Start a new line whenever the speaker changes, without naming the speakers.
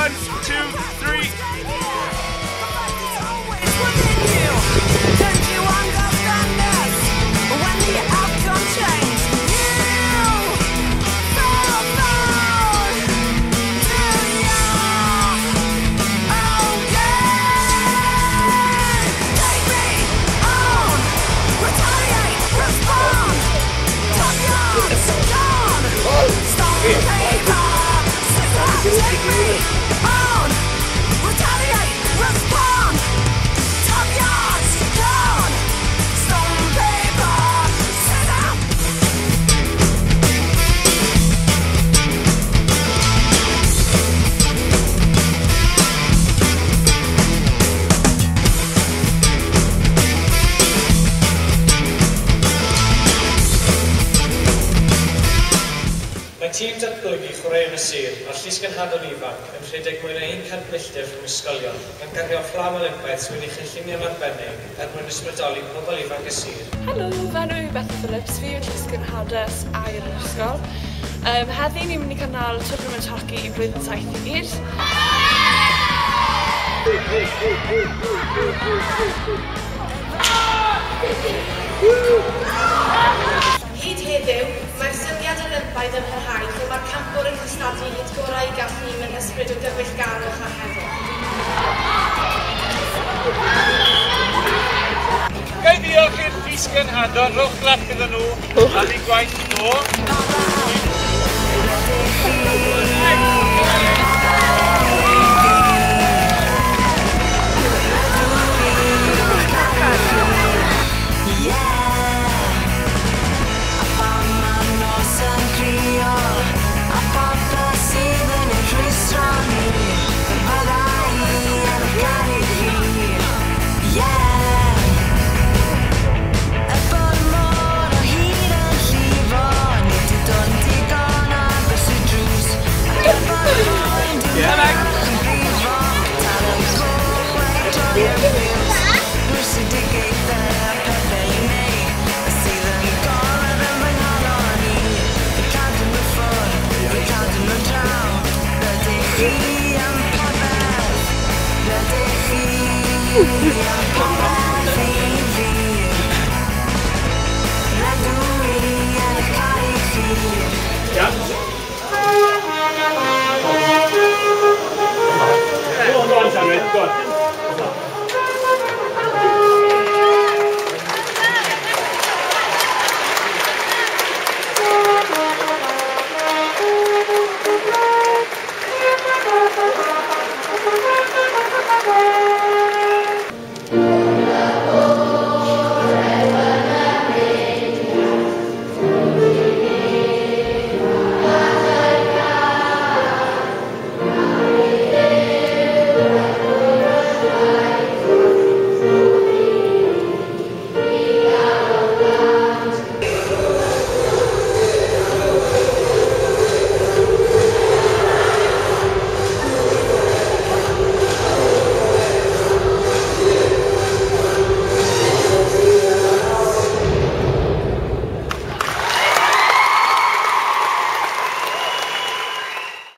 1, 2, 3.
Tîm datblygu chwaraeon y sir a'r llysgenhadon ifanc yn rhedeg mwy na 100 milltir rhwng ysgolion gan gario fflam Olympaidd sydd wedi chynllunio yn arbennig mwyn ysbrydoli pobl ifanc y sir.
Helo, fy enw i Taith Fflam, fi yw'r llysgenhades air yn ysgol. Heddi ni'n mynd i cynnal twrnament hoci i blwyddyn 7 i gyd.
Hyd heddiw, mae'r syniad Olympaidd yn parhau lle mae'r campwr yn cystadlu hyd gorau i gallu mewn ysbryd o gyfeillgarwch a heddwch.
Gai ddiolch i'r llysgenhadon, rowch glap iddyn nhw, a ni gwaith nhw.
Yeah.